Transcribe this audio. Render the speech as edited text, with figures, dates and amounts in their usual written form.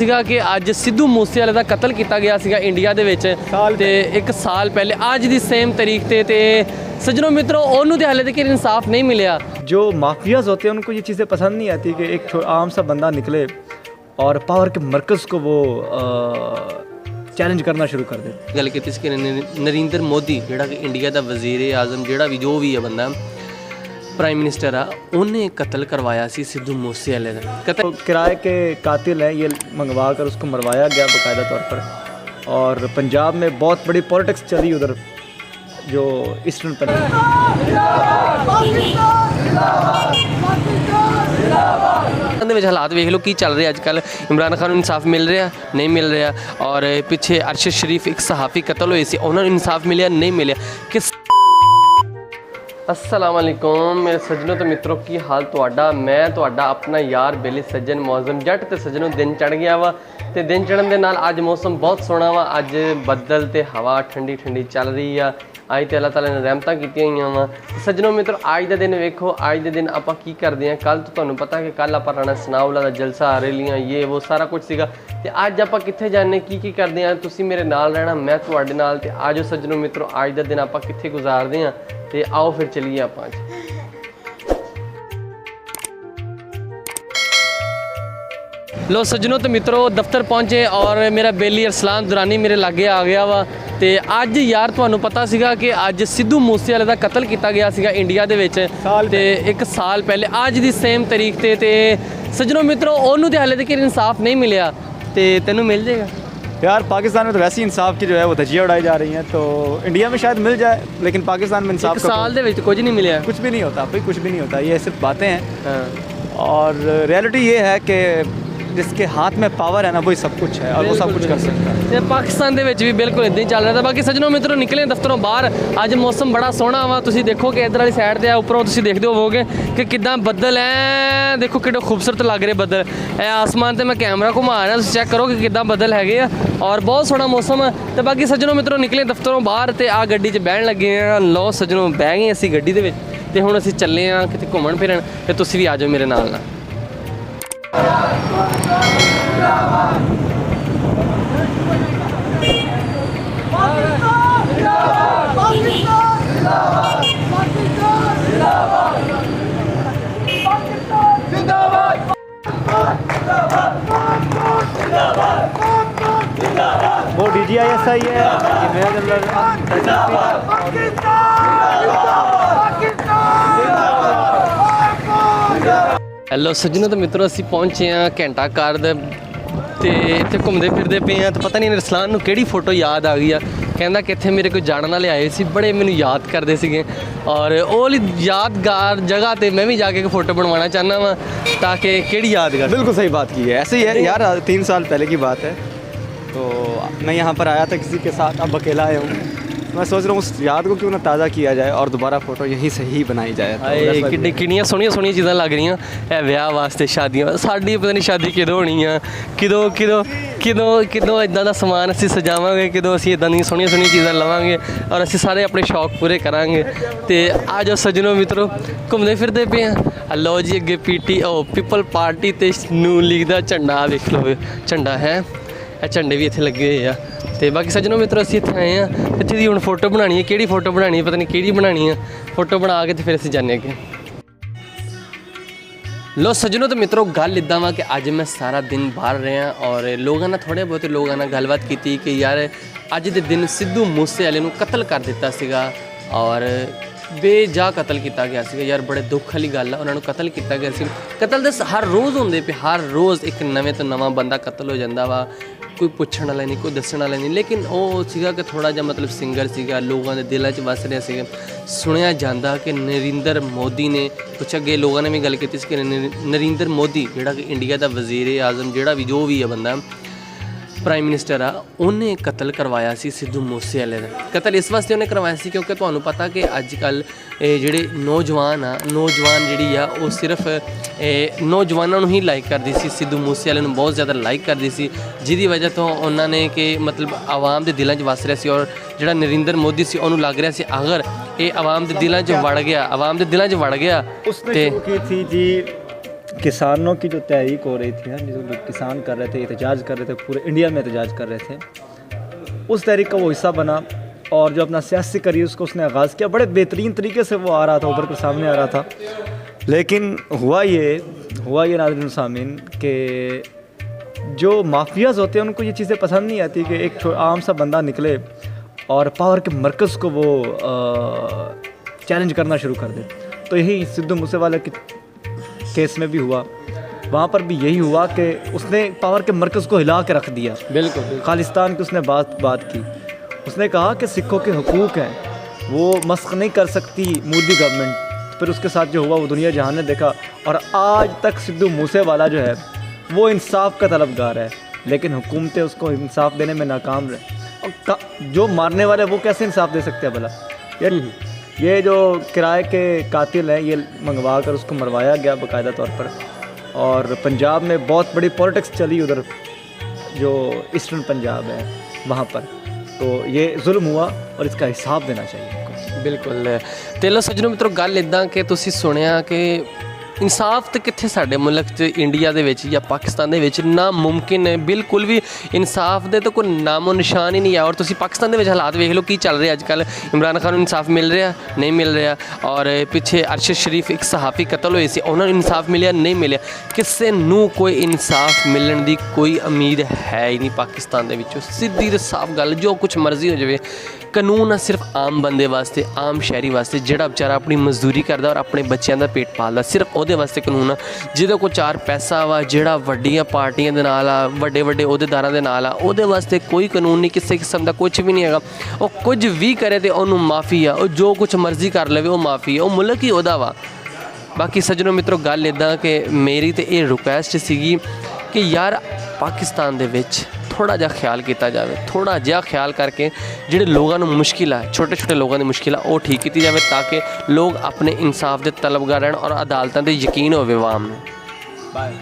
ਸੀਗਾ ਕਿ ਅੱਜ ਸਿੱਧੂ ਮੂਸੇਵਾਲੇ ਦਾ ਕਤਲ ਕੀਤਾ ਗਿਆ ਸੀਗਾ ਇੰਡੀਆ ਦੇ ਵਿੱਚ ਤੇ 1 ਸਾਲ ਪਹਿਲੇ ਅੱਜ ਦੀ ਸੇਮ ਤਾਰੀਖ ਤੇ सज्जनों मित्रों ਉਹਨੂੰ ਤੇ हाले तक इंसाफ नहीं मिला। जो माफियाज होते हैं उनको ये चीज़ें पसंद नहीं आती कि एक आम सा बंदा निकले और पावर के मरकज़ को वो चैलेंज करना शुरू कर दे। गल की कि नरेंद्र मोदी जिहड़ा कि इंडिया का वजीर आजम जिहड़ा भी जो भी है बंदा प्राइम मिनिस्टर आ उन्हें कत्ल करवाया सी सिद्धू मूसेवाले का कत्ल। तो किराए के कातिल हैं ये मंगवा कर उसको मरवाया गया बाकायदा तौर पर। और पंजाब में बहुत बड़ी पॉलिटिक्स चली उधर जो ईस्टर्न पंजाब हालात वेख लो की चल रहे अजकल। इमरान खान इंसाफ मिल रहा नहीं मिल रहा और पिछे अरशद शरीफ एक सहाफ़ी कतल हुए सी उन्होंने इंसाफ मिले नहीं मिले कि अस्सलाम वालेकुम मेरे सज्जनों तो मित्रों की हाल तुहाडा मैं तुहाडा अपना यार बेली सज्जन मौजम जट तो सज्जनों दिन चढ़ गया वा तो दिन चढ़न दे नाल अज मौसम बहुत सोहना वा। अज बदल ते हवा ठंडी ठंडी चल रही आ। अज तो अल्लाह ताला ने रहमतां कीतियां होईयां वा। सज्जनों मित्रों अज दे दिन वेखो अज दे दिन आपां की करदे हां। कल तो तुहानूं पता कि कल आपां राणा सनाउल्लाह दा जलसा रैलियां ये वो सारा कुछ सीगा ते अज आपां कित्थे जाने की करदे हां तुसीं मेरे नाल रहना मैं तुहाडे नाल ते आजो सज्जनों मित्रों अज दा दिन आपां कित्थे गुजारदे हां ते आओ फिर चलिए आपां। लो सज्जनों तो मित्रों दफ्तर पहुँचे और मेरा बेली अरसलान दुरानी मेरे लागे आ गया वा ते अज यार तुहानूं पता सीगा कि अज सिद्धू मूसेवाले दा कतल किया गया सीगा इंडिया दे विच ते 1 साल पहले अज दी सेम तारीख ते सज्जनों मित्रों उन्होंने हाले तक इंसाफ नहीं मिला ते तैनूं मिल जाएगा। यार पाकिस्तान में तो वैसे ही इंसाफ की जो है वो धज्जियाँ उड़ाई जा रही हैं तो इंडिया में शायद मिल जाए लेकिन पाकिस्तान में इंसाफ 1 साल दे विच कुछ नहीं मिला। कुछ भी नहीं होता भाई कुछ भी नहीं होता ये सिर्फ बातें हैं। और रियलिटी ये है कि जिसके हाथ में पावर है ना वही सब कुछ है और वो सब कुछ कर सकता है। पाकिस्तान दे विच भी बिल्कुल इदां ही चल रहा था। बाकी सज्जनों मित्रों निकले दफ्तरों बाहर अज मौसम बड़ा सोहना वा। तुसीं देखो कि इधर वाली साइड ते उपरों तुसीं देखदे होवोगे कि किदां बदल है। देखो किड्डे खूबसूरत लग रहे बदल ए आसमान ते मैं कैमरा घुमा रहा तुसीं चेक करो कि किदां बदल हैगे आ और बहुत सोहना मौसम है। तो बाकी सज्जनों मित्रों निकले दफ्तरों बाहर ते आ गड्डी च बहन लगे हैं। लो सज्जनों बह गए असीं गड्डी दे विच ते हुण असीं चले आ किते घुम्मण फिरन ते तुसीं भी आ जाओ मेरे नाल ना। वो DGISI है ये मेरा हेलो सज्जनों तो मित्रों असीं पहुंचे हैं घंटा घर दे ते इत्थे घूमदे फिरदे पे हैं तो पता नहीं रसलान नूं किहड़ी फोटो याद आ गई आ कहंदा कि इत्थे मेरे कोई जाणन वाले आए सी बड़े मैनूं याद करदे सीगे और ओह यादगार जगह ते मैं भी जाके एक फ़ोटो बनवाना चाहना वा ताकि किहड़ी यादगार। बिल्कुल सही बात की है ऐसे ही है यार 3 साल पहले की बात है तो मैं यहाँ पर आया था किसी के साथ अब अकेला आया हूँ मैं सोच रहा हूँ उस याद को क्यों ना ताज़ा किया जाए और दोबारा फ़ोटो यहीं से ही बनाई जाए। किन्नियां सोहणियां सोहणियां चीज़ां लग रही हैं ब्याह वास्ते शादियां साडी पता नहीं शादी किदों होनी आ किदों किदों किदों किदों इदां दा समान असीं सजावांगे किदों असीं इदां दी सोहणियां सोहणियां चीज़ां लवांगे और असीं सारे अपने शौक पूरे करांगे। ते आ जाओ सज्जनों मित्रों घूमदे फिरदे पे हैं। लो जी अगे पीपल पार्टी ते नून लीग दा झंडा वेख लो झंडा है झंडे भी इत्थे लगे हुए आ। तो बाकी सज्जनों मित्रों असीं इत्थे आए हैं इत्थे दी हुण फोटो बनानी है किहड़ी फोटो बनानी है पता नहीं किहड़ी बनानी है फोटो बना के तो फिर असीं जाने अगे। लो सज्जनों तो मित्रों गल इदां वा कि अज मैं सारा दिन बाहर रहा और लोगों ने थोड़े बहुत लोगों ने गलबात की कि यार अज दे दिन सिद्धू मूसेवाले नूं कतल कर दिता सीगा और बेजा कतल किया गया सीगा। यार बड़े दुख वाली गल है उन्होंने कतल किया गया सी। कतल तो हर रोज़ होंदे पे हर रोज़ एक नवे तो नवा बंदा कतल हो जाता वा कोई पुछण वाला नहीं कोई दसण वाला नहीं लेकिन वो सीगा कि थोड़ा जिहा मतलब सिंगर सीगा लोगों के दिलों च वस रहा सीगा। सुनिया जाता कि नरेंद्र मोदी ने कुछ अगे लोगों ने भी गल की कि नरेंद्र मोदी जिहड़ा कि इंडिया का वजीर आजम जिहड़ा भी जो भी है बंदा प्राइम मिनिस्टर आ उन्हें कतल करवाया सी सिद्धू मूसेवाले का। कतल इस वास्ते उन्हें करवाया सी क्योंकि तुहानूं पता कि अजकल जिहड़े नौजवान जिहड़ी आ वो सिर्फ नौजवानों ही लाइक करदी सी सिद्धू मूसेवाले नूं बहुत ज़्यादा लाइक करदी सी जिहदी वजह तो उन्होंने कि मतलब आवाम के दिलों च वस रहा सी और जिहड़ा नरेंद्र मोदी सी उन्होंने लग रहा सी अगर ये आवाम के दिलों च वड़ गया आवाम के दिलों च वड़ गया उसने शुरू की थी जी کسانوں کی جو تحریک ہو رہی تھی نا، جو کسان کر رہے تھے، احتجاج کر رہے تھے، پورے انڈیا میں احتجاج کر رہے تھے، اس تحریک کا وہ حصہ بنا اور جو اپنا سیاسی کریئر اس کو اس نے آغاز کیا. بڑے بہترین طریقے سے وہ آ رہا تھا، ابھر کر سامنے آ رہا تھا. لیکن ہوا یہ ناظرین سامعین کہ جو مافیاز ہوتے ہیں ان کو یہ چیزیں پسند نہیں آتی کہ ایک عام سا بندہ نکلے اور پاور کے مرکز کو وہ چیلنج کرنا شروع کر دے. تو یہی سدھو موسے والے کے کیس میں بھی ہوا. وہاں پر بھی یہی ہوا کہ اس نے پاور کے مرکز کو ہلا کے رکھ دیا. بالکل خالصتان کی اس نے بات کی. اس نے کہا کہ سکھوں کے حقوق ہیں وہ مسخ نہیں کر سکتی مودی گورنمنٹ. پھر اس کے ساتھ جو ہوا وہ دنیا جہان نے دیکھا. اور آج تک سدھو موسے والا جو ہے وہ انصاف کا طلبگار ہے، لیکن حکومتیں اس کو انصاف دینے میں ناکام رہے. اور جو مارنے والے وہ کیسے انصاف دے سکتے ہیں بھلا؟ یہ جو کرائے کے قاتل ہیں یہ منگوا کر اس کو مروایا گیا باقاعدہ طور پر. اور پنجاب میں بہت بڑی پولیٹکس چلی ادھر جو ایسٹرن پنجاب ہے وہاں پر. تو یہ ظلم ہوا اور اس کا حساب دینا چاہیے. ਬਿਲਕੁਲ ਤੇ ਲੋ ਸੱਜਣੋ ਮਿੱਤਰੋ ਗੱਲ ਇਦਾਂ ਕਿ ਤੁਸੀਂ ਸੁਣਿਆ ਕਿ ਇਨਸਾਫ ਤੇ ਕਿੱਥੇ ਸਾਡੇ ਮੁਲਕ 'ਚ ਇੰਡੀਆ ਦੇ ਵਿੱਚ ਜਾਂ ਪਾਕਿਸਤਾਨ ਦੇ ਵਿੱਚ ਨਾ ਮੁਮਕਿਨ ਹੈ. ਬਿਲਕੁਲ ਵੀ ਇਨਸਾਫ ਦੇ ਤਾਂ ਕੋਈ ਨਾਮੋ ਨਿਸ਼ਾਨ ਹੀ ਨਹੀਂ ਹੈ. ਔਰ ਤੁਸੀਂ ਪਾਕਿਸਤਾਨ ਦੇ ਵਿੱਚ ਹਾਲਾਤ ਵੇਖ ਲਓ ਕੀ ਚੱਲ ਰਿਹਾ ਅੱਜ ਕੱਲ੍ਹ. ਇਮਰਾਨ ਖਾਨ ਨੂੰ ਇਨਸਾਫ ਮਿਲ ਰਿਹਾ ਨਹੀਂ ਮਿਲ ਰਿਹਾ. ਔਰ ਪਿੱਛੇ ਅਰਸ਼ਦ ਸ਼ਰੀਫ ਇੱਕ ਸਹਾਫੀ ਕਤਲ ਹੋਏ ਸੀ, ਉਹਨਾਂ ਨੂੰ ਇਨਸਾਫ ਮਿਲਿਆ ਨਹੀਂ ਮਿਲਿਆ. ਕਿਸੇ ਨੂੰ ਕੋਈ ਇਨਸਾਫ ਮਿਲਣ ਦੀ ਕੋਈ ਉਮੀਦ ਹੈ ਹੀ ਨਹੀਂ ਪਾਕਿਸਤਾਨ ਦੇ ਵਿੱਚੋਂ. ਸਿੱਧੀ ਤੇ ਸਾਫ਼ ਗੱਲ, ਜੋ ਕੁਛ ਮਰਜ਼ੀ ਹੋ ਜਾਵੇ, ਕਾਨੂੰਨ ਆ ਸਿਰਫ ਆਮ ਬੰਦੇ ਵਾਸਤੇ, ਆਮ ਸ਼ਹਿਰੀ ਵਾਸਤੇ, ਜਿਹੜਾ ਵਿਚਾਰਾ ਆਪਣੀ ਮਜ਼ਦੂਰੀ ਕਰਦਾ ਔਰ ਆਪਣੇ ਬੱਚਿਆਂ ਦਾ ਪੇਟ ਪਾਲਦਾ, ਸਿਰਫ ਉਹਦੇ ਵਾਸਤੇ ਕਾਨੂੰਨ ਆ. ਜਿਹਦੇ ਕੋਲ ਚਾਰ ਪੈਸਾ ਵਾ, ਜਿਹੜਾ ਵੱਡੀਆਂ ਪਾਰਟੀਆਂ ਦੇ ਨਾਲ ਆ, ਵੱਡੇ ਵੱਡੇ ਅਹੁਦੇਦਾਰਾਂ ਦੇ ਨਾਲ ਆ, ਉਹਦੇ ਵਾਸਤੇ ਕੋਈ ਕਾਨੂੰਨ ਨਹੀਂ, ਕਿਸੇ ਕਿਸਮ ਦਾ ਕੁਝ ਵੀ ਨਹੀਂ ਹੈਗਾ. ਉਹ ਕੁਝ ਵੀ ਕਰੇ ਤੇ ਉਹਨੂੰ ਮਾਫੀ ਆ. ਉਹ ਜੋ ਕੁਛ ਮਰਜ਼ੀ ਕਰ ਲਵੇ ਉਹ ਮਾਫੀ ਆ. ਉਹ ਮੁਲਕ ਹੀ ਉਹਦਾ ਵਾ. ਬਾਕੀ ਸੱਜਣੋ ਮਿੱਤਰੋ ਗੱਲ ਇੱਦਾਂ ਕਿ ਮੇਰੀ ਤੇ ਇਹ ਰਿਕੁਐਸਟ ਸੀਗੀ ਕਿ ਯਾਰ ਪਾਕਿਸਤਾਨ ਦੇ ਵਿੱਚ ਥੋੜ੍ਹਾ ਜਿਹਾ ਖਿਆਲ ਕੀਤਾ ਜਾਵੇ. ਥੋੜ੍ਹਾ ਜਿਹਾ ਖਿਆਲ ਕਰਕੇ ਜਿਹੜੇ ਲੋਕਾਂ ਨੂੰ ਮੁਸ਼ਕਿਲ ਆ, ਛੋਟੇ ਛੋਟੇ ਲੋਕਾਂ ਦੀ ਮੁਸ਼ਕਿਲ ਆ, ਉਹ ਠੀਕ ਕੀਤੀ ਜਾਵੇ ਤਾਂ ਕਿ ਲੋਕ ਆਪਣੇ ਇਨਸਾਫ ਦੇ ਤਲਬਗਾਰ ਰਹਿਣ ਔਰ ਅਦਾਲਤਾਂ 'ਤੇ ਯਕੀਨ ਹੋਵੇ ਆਵਾਮ ਨੂੰ. ਬਾਏ.